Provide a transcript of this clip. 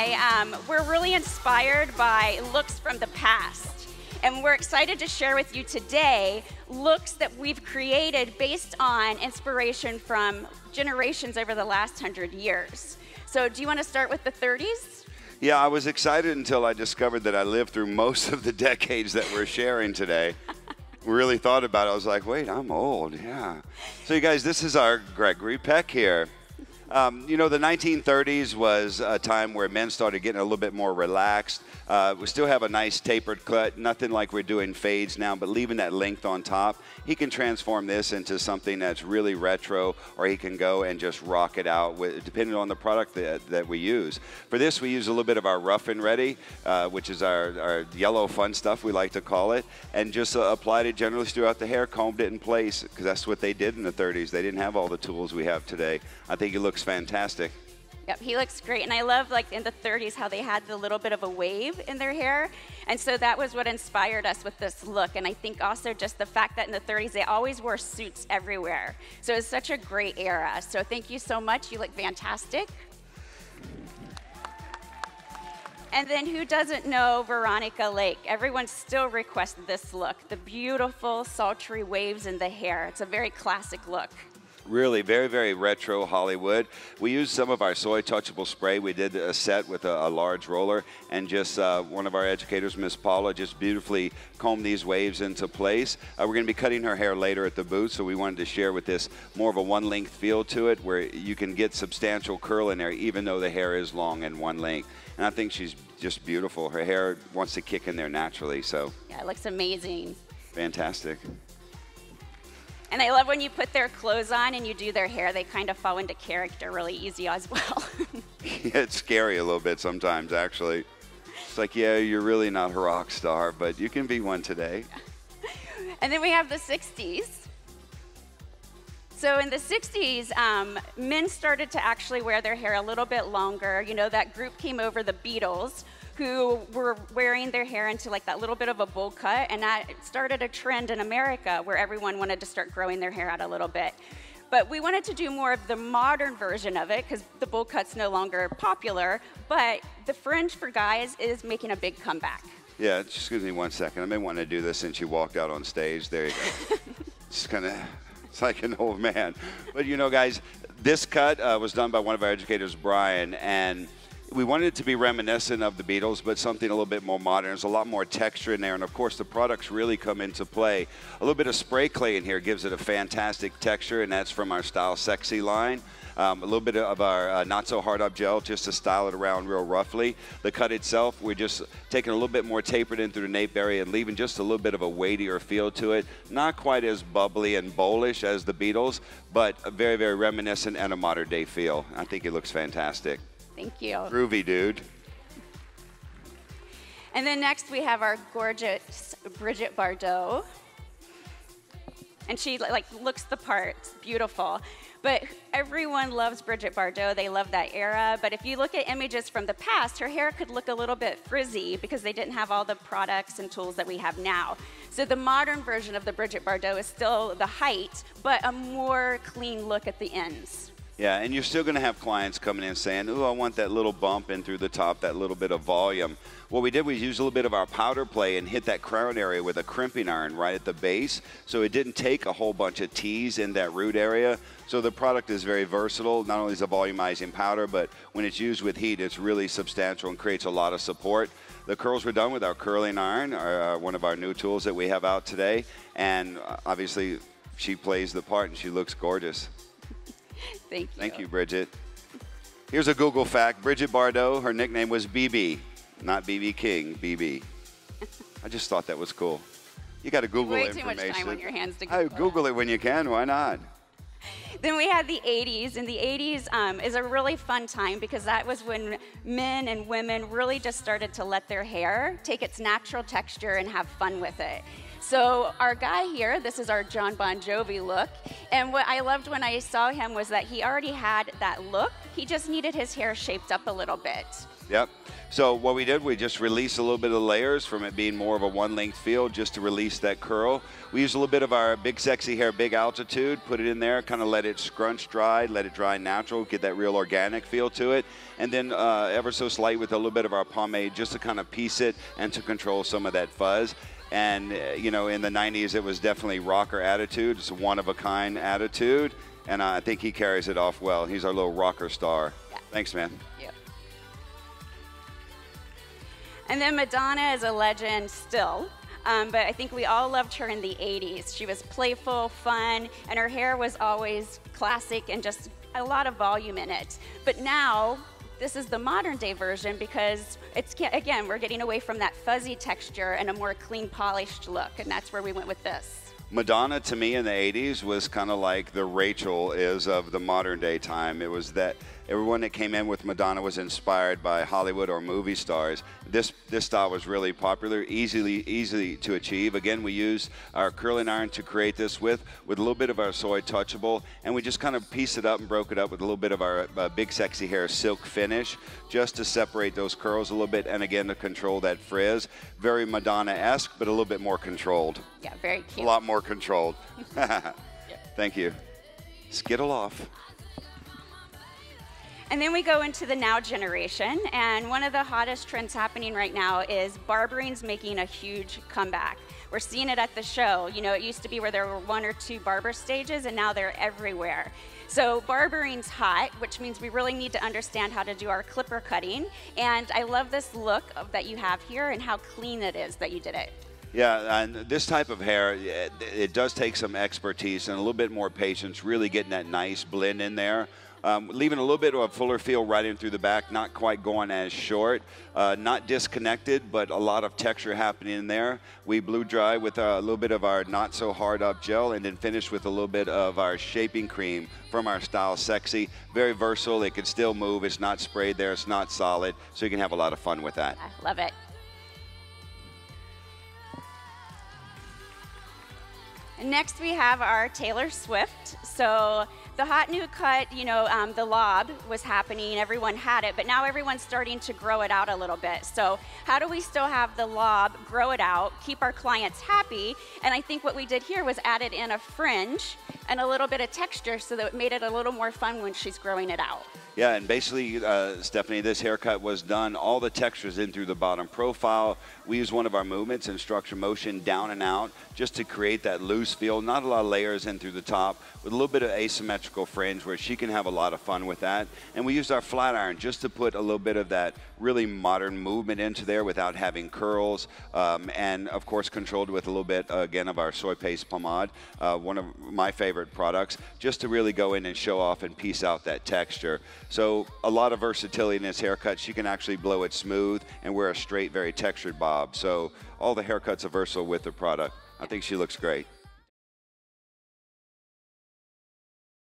I, we're really inspired by looks from the past. And we're excited to share with you today looks that we've created based on inspiration from generations over the last 100 years. So do you want to start with the 30s? Yeah, I was excited until I discovered that I lived through most of the decades that we're sharing today. Really thought about it. I was like, wait, I'm old, yeah. So you guys, this is our Gregory Peck here. You know, the 1930s was a time where men started getting a little bit more relaxed. We still have a nice tapered cut, nothing like we're doing fades now, but leaving that length on top. He can transform this into something that's really retro, or he can go and just rock it out, depending on the product that we use. For this, we use a little bit of our Rough and Ready, which is our yellow fun stuff, we like to call it, and just applied it generally throughout the hair, combed it in place, because that's what they did in the 30s. They didn't have all the tools we have today. I think it looks fantastic. Yep, he looks great. And I love, like, in the 30s, how they had the little bit of a wave in their hair. And so that was what inspired us with this look. And I think also just the fact that in the 30s, they always wore suits everywhere. So it's such a great era. So thank you so much. You look fantastic. And then who doesn't know Veronica Lake? Everyone still requests this look, the beautiful, sultry waves in the hair. It's a very classic look. Really, very, very retro Hollywood. We used some of our soy touchable spray. We did a set with a large roller, and just one of our educators, Miss Paula, just beautifully combed these waves into place. We're going to be cutting her hair later at the booth, so we wanted to share with this more of a one-length feel to it, where you can get substantial curl in there, even though the hair is long and one length. And I think she's just beautiful. Her hair wants to kick in there naturally, so. Yeah, it looks amazing. Fantastic. And I love when you put their clothes on and you do their hair, they kind of fall into character really easy as well. Yeah, it's scary a little bit sometimes, actually. It's like, yeah, you're really not a rock star, but you can be one today. And then we have the 60s. So in the 60s, men started to actually wear their hair a little bit longer. You know, that group came over, the Beatles, who were wearing their hair into like that little bit of a bowl cut, and that started a trend in America where everyone wanted to start growing their hair out a little bit. But we wanted to do more of the modern version of it because the bowl cut's no longer popular, but the fringe for guys is making a big comeback. Yeah, excuse me 1 second. I've been wanting to do this since you walked out on stage. There you go. It's kind of, it's like an old man. But you know, guys, this cut was done by one of our educators, Brian, and we wanted it to be reminiscent of the Beatles, but something a little bit more modern. There's a lot more texture in there, and of course the products really come into play. A little bit of spray clay in here gives it a fantastic texture, and that's from our Style Sexy line. A little bit of our Not So Hard Up gel just to style it around real roughly. The cut itself, we're just taking a little bit more tapered in through the nape area and leaving just a little bit of a weightier feel to it. Not quite as bubbly and bowlish as the Beatles, but a very, very reminiscent and a modern day feel. I think it looks fantastic. Thank you. Groovy, dude. And then next we have our gorgeous Brigitte Bardot. And she like looks the part, it's beautiful. But everyone loves Brigitte Bardot, they love that era. But if you look at images from the past, her hair could look a little bit frizzy because they didn't have all the products and tools that we have now. So the modern version of the Brigitte Bardot is still the height, but a more clean look at the ends. Yeah, and you're still going to have clients coming in saying, ooh, I want that little bump in through the top, that little bit of volume. What we did was use a little bit of our powder play and hit that crown area with a crimping iron right at the base, so it didn't take a whole bunch of tease in that root area. So the product is very versatile. Not only is it a volumizing powder, but when it's used with heat, it's really substantial and creates a lot of support. The curls were done with our curling iron, one of our new tools that we have out today, and obviously she plays the part and she looks gorgeous. Thank you. Thank you, Brigitte. Here's a Google fact. Brigitte Bardot, her nickname was BB, not BB King, BB. I just thought that was cool. You got to Google information. Way too much time on your hands to Google. Google it when you can. Why not? Then we had the 80s, and the 80s is a really fun time because that was when men and women really just started to let their hair take its natural texture and have fun with it. So our guy here, this is our John Bon Jovi look, and what I loved when I saw him was that he already had that look, he just needed his hair shaped up a little bit. Yep. So what we did, we just released a little bit of the layers from it being more of a one-length feel just to release that curl. We used a little bit of our Big Sexy Hair Big Altitude, put it in there, kind of let it scrunch dry, let it dry natural, get that real organic feel to it. And then ever so slight with a little bit of our pomade just to kind of piece it and to control some of that fuzz. And, you know, in the 90s, it was definitely rocker attitude. It's a one-of-a-kind attitude. And I think he carries it off well. He's our little rocker star. Yeah. Thanks, man. Thank you. And then Madonna is a legend still. But I think we all loved her in the 80s. She was playful, fun, and her hair was always classic and just a lot of volume in it. But now, this is the modern day version because it's, again, we're getting away from that fuzzy texture and a more clean, polished look, and that's where we went with this. Madonna, to me, in the 80s was kind of like the Rachel is of the modern day time. It was that everyone that came in with Madonna was inspired by Hollywood or movie stars. This style was really popular, easy to achieve. Again, we used our curling iron to create this with a little bit of our soy touchable, and we just kind of pieced it up and broke it up with a little bit of our Big Sexy Hair silk finish just to separate those curls a little bit and again to control that frizz. Very Madonna-esque, but a little bit more controlled. Yeah, very cute. A lot more controlled. Thank you. Skittle off. And then we go into the now generation, and one of the hottest trends happening right now is barbering's making a huge comeback. We're seeing it at the show. You know, it used to be where there were 1 or 2 barber stages, and now they're everywhere. So barbering's hot, which means we really need to understand how to do our clipper cutting. And I love this look that you have here and how clean it is that you did it. Yeah, and this type of hair, it does take some expertise and a little bit more patience, really getting that nice blend in there. Leaving a little bit of a fuller feel right in through the back, not quite going as short, not disconnected, but a lot of texture happening in there. We blew dry with a little bit of our not so hard up gel and then finished with a little bit of our shaping cream from our Style Sexy. Very versatile, it can still move, it's not sprayed there, it's not solid, so you can have a lot of fun with that. I love it. Next we have our Taylor Swift. So the hot new cut, you know, the lob was happening, everyone had it, but now everyone's starting to grow it out a little bit. So how do we still have the lob, grow it out, keep our clients happy? And I think what we did here was added in a fringe and a little bit of texture so that it made it a little more fun when she's growing it out. Yeah, and basically, Stephanie, this haircut was done, all the textures in through the bottom profile. We use one of our movements and structure motion down and out just to create that loose feel, not a lot of layers in through the top, with a little bit of asymmetrical fringe where she can have a lot of fun with that. And we used our flat iron just to put a little bit of that really modern movement into there without having curls, and of course controlled with a little bit, again, of our soy paste pomade, one of my favorite products, just to really go in and show off and piece out that texture. So a lot of versatility in this haircut. She can actually blow it smooth and wear a straight, very textured bob. So all the haircuts are versatile with the product. I think she looks great.